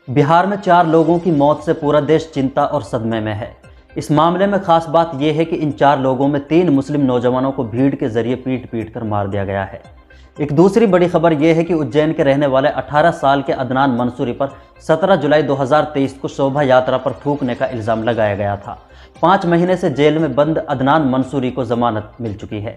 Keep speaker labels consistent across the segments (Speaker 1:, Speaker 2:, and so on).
Speaker 1: बिहार में 4 लोगों की मौत से पूरा देश चिंता और सदमे में है। इस मामले में खास बात यह है कि इन 4 लोगों में 3 मुस्लिम नौजवानों को भीड़ के जरिए पीट पीट कर मार दिया गया है। एक दूसरी बड़ी खबर यह है कि उज्जैन के रहने वाले 18 साल के अदनान मंसूरी पर 17 जुलाई 2023 को शोभा यात्रा पर थूकने का इल्ज़ाम लगाया गया था। 5 महीने से जेल में बंद अदनान मंसूरी को जमानत मिल चुकी है।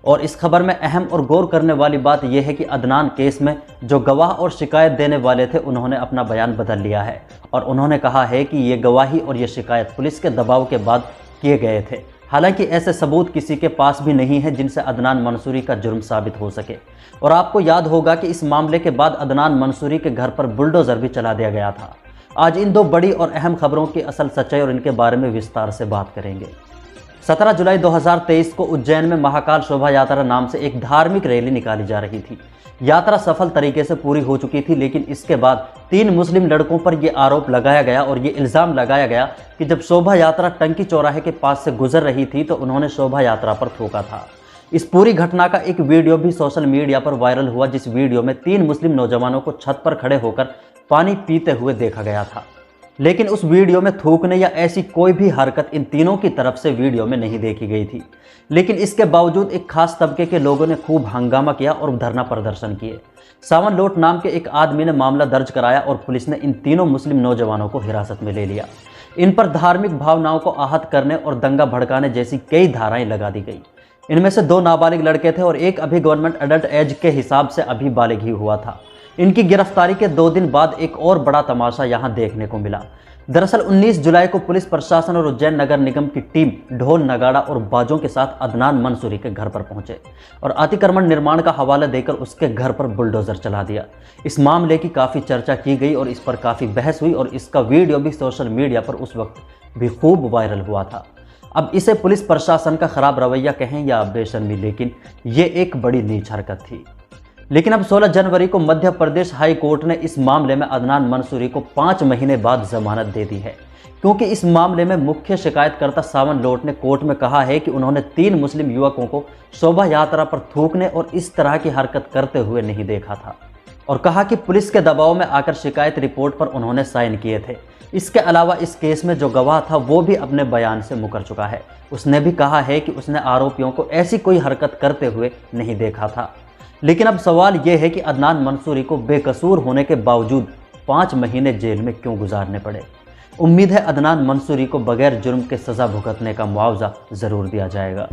Speaker 1: और इस खबर में अहम और गौर करने वाली बात यह है कि अदनान केस में जो गवाह और शिकायत देने वाले थे उन्होंने अपना बयान बदल लिया है और उन्होंने कहा है कि ये गवाही और ये शिकायत पुलिस के दबाव के बाद किए गए थे। हालांकि ऐसे सबूत किसी के पास भी नहीं है जिनसे अदनान मंसूरी का जुर्म साबित हो सके। और आपको याद होगा कि इस मामले के बाद अदनान मंसूरी के घर पर बुलडोज़र भी चला दिया गया था। आज इन 2 बड़ी और अहम खबरों की असल सच्चाई और इनके बारे में विस्तार से बात करेंगे। 17 जुलाई 2023 को उज्जैन में महाकाल शोभा यात्रा नाम से एक धार्मिक रैली निकाली जा रही थी। यात्रा सफल तरीके से पूरी हो चुकी थी, लेकिन इसके बाद 3 मुस्लिम लड़कों पर यह आरोप लगाया गया और ये इल्ज़ाम लगाया गया कि जब शोभा यात्रा टंकी चौराहे के पास से गुजर रही थी तो उन्होंने शोभा यात्रा पर थूका था। इस पूरी घटना का एक वीडियो भी सोशल मीडिया पर वायरल हुआ, जिस वीडियो में 3 मुस्लिम नौजवानों को छत पर खड़े होकर पानी पीते हुए देखा गया था। लेकिन उस वीडियो में थूकने या ऐसी कोई भी हरकत इन तीनों की तरफ से वीडियो में नहीं देखी गई थी। लेकिन इसके बावजूद एक खास तबके के लोगों ने खूब हंगामा किया और धरना प्रदर्शन किए। सावन लोट नाम के एक आदमी ने मामला दर्ज कराया और पुलिस ने इन तीनों मुस्लिम नौजवानों को हिरासत में ले लिया। इन पर धार्मिक भावनाओं को आहत करने और दंगा भड़काने जैसी कई धाराएं लगा दी गई। इनमें से 2 नाबालिग लड़के थे और एक अभी गवर्नमेंट एडल्ट एज के हिसाब से अभी बालिग ही हुआ था। इनकी गिरफ्तारी के 2 दिन बाद एक और बड़ा तमाशा यहां देखने को मिला। दरअसल 19 जुलाई को पुलिस प्रशासन और उज्जैन नगर निगम की टीम ढोल नगाड़ा और बाजों के साथ अदनान मंसूरी के घर पर पहुंचे और अतिक्रमण निर्माण का हवाला देकर उसके घर पर बुलडोजर चला दिया। इस मामले की काफ़ी चर्चा की गई और इस पर काफ़ी बहस हुई और इसका वीडियो भी सोशल मीडिया पर उस वक्त भी खूब वायरल हुआ था। अब इसे पुलिस प्रशासन का खराब रवैया कहें या बेशर्मी, लेकिन ये एक बड़ी नीच हरकत थी। लेकिन अब 16 जनवरी को मध्य प्रदेश हाई कोर्ट ने इस मामले में अदनान मंसूरी को 5 महीने बाद जमानत दे दी है, क्योंकि इस मामले में मुख्य शिकायतकर्ता सावन लोट ने कोर्ट में कहा है कि उन्होंने 3 मुस्लिम युवकों को शोभा यात्रा पर थूकने और इस तरह की हरकत करते हुए नहीं देखा था और कहा कि पुलिस के दबाव में आकर शिकायत रिपोर्ट पर उन्होंने साइन किए थे। इसके अलावा इस केस में जो गवाह था वो भी अपने बयान से मुकर चुका है। उसने भी कहा है कि उसने आरोपियों को ऐसी कोई हरकत करते हुए नहीं देखा था। लेकिन अब सवाल यह है कि अदनान मंसूरी को बेकसूर होने के बावजूद 5 महीने जेल में क्यों गुजारने पड़े। उम्मीद है अदनान मंसूरी को बगैर जुर्म के सज़ा भुगतने का मुआवजा ज़रूर दिया जाएगा।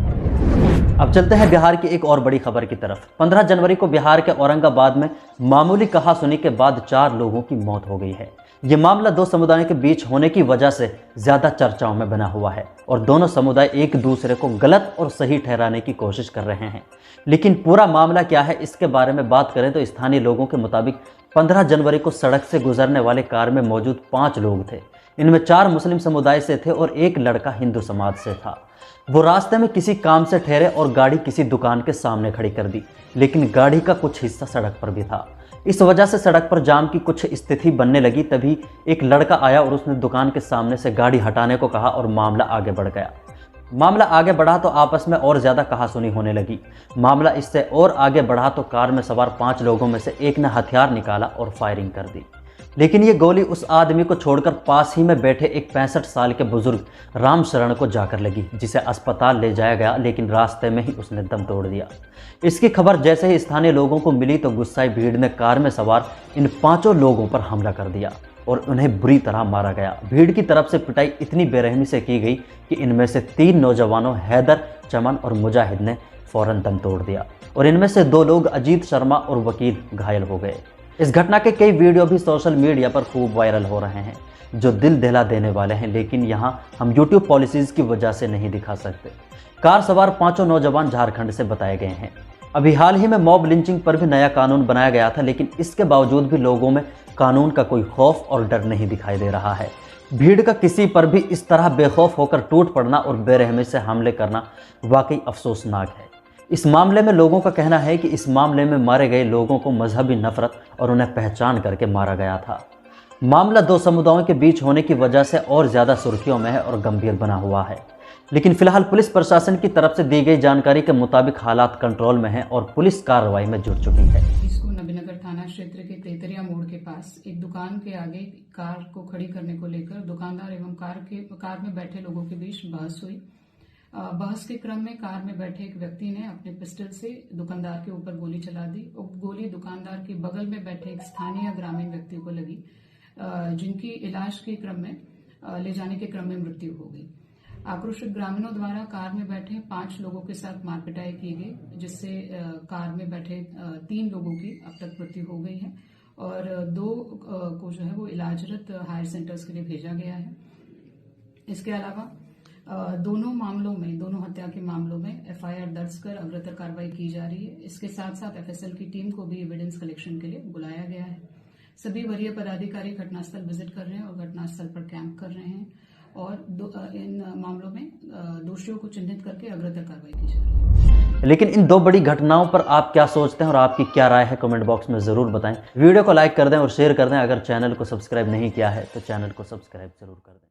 Speaker 1: अब चलते हैं बिहार की एक और बड़ी खबर की तरफ। 15 जनवरी को बिहार के औरंगाबाद में मामूली कहासुनी के बाद 4 लोगों की मौत हो गई है। ये मामला 2 समुदायों के बीच होने की वजह से ज़्यादा चर्चाओं में बना हुआ है और दोनों समुदाय एक दूसरे को गलत और सही ठहराने की कोशिश कर रहे हैं। लेकिन पूरा मामला क्या है, इसके बारे में बात करें तो स्थानीय लोगों के मुताबिक 15 जनवरी को सड़क से गुजरने वाले कार में मौजूद 5 लोग थे। इनमें 4 मुस्लिम समुदाय से थे और एक लड़का हिंदू समाज से था। वो रास्ते में किसी काम से ठहरे और गाड़ी किसी दुकान के सामने खड़ी कर दी, लेकिन गाड़ी का कुछ हिस्सा सड़क पर भी था। इस वजह से सड़क पर जाम की कुछ स्थिति बनने लगी। तभी एक लड़का आया और उसने दुकान के सामने से गाड़ी हटाने को कहा और मामला आगे बढ़ गया। मामला आगे बढ़ा तो आपस में और ज़्यादा कहासुनी होने लगी। मामला इससे और आगे बढ़ा तो कार में सवार 5 लोगों में से एक ने हथियार निकाला और फायरिंग कर दी। लेकिन ये गोली उस आदमी को छोड़कर पास ही में बैठे एक 65 साल के बुजुर्ग राम शरण को जाकर लगी, जिसे अस्पताल ले जाया गया, लेकिन रास्ते में ही उसने दम तोड़ दिया। इसकी खबर जैसे ही स्थानीय लोगों को मिली तो गुस्साई भीड़ ने कार में सवार इन 5 लोगों पर हमला कर दिया और उन्हें बुरी तरह मारा गया। भीड़ की तरफ से पिटाई इतनी बेरहमी से की गई कि इनमें से 3 नौजवानों हैदर, चमन और मुजाहिद ने फौरन दम तोड़ दिया और इनमें से 2 लोग अजीत शर्मा और वकील घायल हो गए। इस घटना के कई वीडियो भी सोशल मीडिया पर खूब वायरल हो रहे हैं जो दिल दहला देने वाले हैं, लेकिन यहाँ हम YouTube पॉलिसीज़ की वजह से नहीं दिखा सकते। कार सवार 5 नौजवान झारखंड से बताए गए हैं। अभी हाल ही में मॉब लिंचिंग पर भी नया कानून बनाया गया था, लेकिन इसके बावजूद भी लोगों में कानून का कोई खौफ और डर नहीं दिखाई दे रहा है। भीड़ का किसी पर भी इस तरह बेखौफ होकर टूट पड़ना और बेरहमी से हमले करना वाकई अफसोसनाक है। इस मामले में लोगों का कहना है कि इस मामले में मारे गए लोगों को मजहबी नफरत और उन्हें पहचान करके मारा गया था। मामला 2 समुदायों के बीच होने की वजह से और ज़्यादा सुर्खियों में है और गंभीर बना हुआ है। लेकिन फिलहाल पुलिस प्रशासन की तरफ से दी गई जानकारी के मुताबिक हालात कंट्रोल में हैं और पुलिस कार्रवाई में जुट चुकी है।
Speaker 2: इसको नबीनगर थाना क्षेत्र के तेतरिया मोड़ के पास एक दुकान के आगे कार को खड़ी करने को लेकर दुकानदार एवं कार में बैठे लोगों के बीच बहस हुई। बहस के क्रम में कार में बैठे एक व्यक्ति ने अपने पिस्टल से दुकानदार के ऊपर गोली चला दी। उक्त गोली दुकानदार के बगल में बैठे एक स्थानीय ग्रामीण व्यक्ति को लगी, जिनकी इलाज के क्रम में ले जाने के क्रम में मृत्यु हो गई। आक्रोशित ग्रामीणों द्वारा कार में बैठे 5 लोगों के साथ मारपिटाई की गई, जिससे कार में बैठे 3 लोगों की अब तक मृत्यु हो गई है और 2 को जो है वो इलाजरत हायर सेंटर्स के लिए भेजा गया है। इसके अलावा दोनों हत्या के मामलों में एफआईआर दर्ज कर अग्रतर कार्रवाई की जा रही है। इसके साथ साथ एफएसएल की टीम को भी एविडेंस कलेक्शन के लिए बुलाया गया है। सभी वरीय पदाधिकारी घटनास्थल विजिट कर रहे हैं और घटनास्थल पर कैंप कर रहे हैं और इन मामलों में दोषियों को चिन्हित करके अग्रतर कार्रवाई की जा रही है।
Speaker 1: लेकिन इन 2 बड़ी घटनाओं पर आप क्या सोचते हैं और आपकी क्या राय है, कमेंट बॉक्स में ज़रूर बताएं। वीडियो को लाइक कर दें और शेयर कर दें। अगर चैनल को सब्सक्राइब नहीं किया है तो चैनल को सब्सक्राइब जरूर कर दें।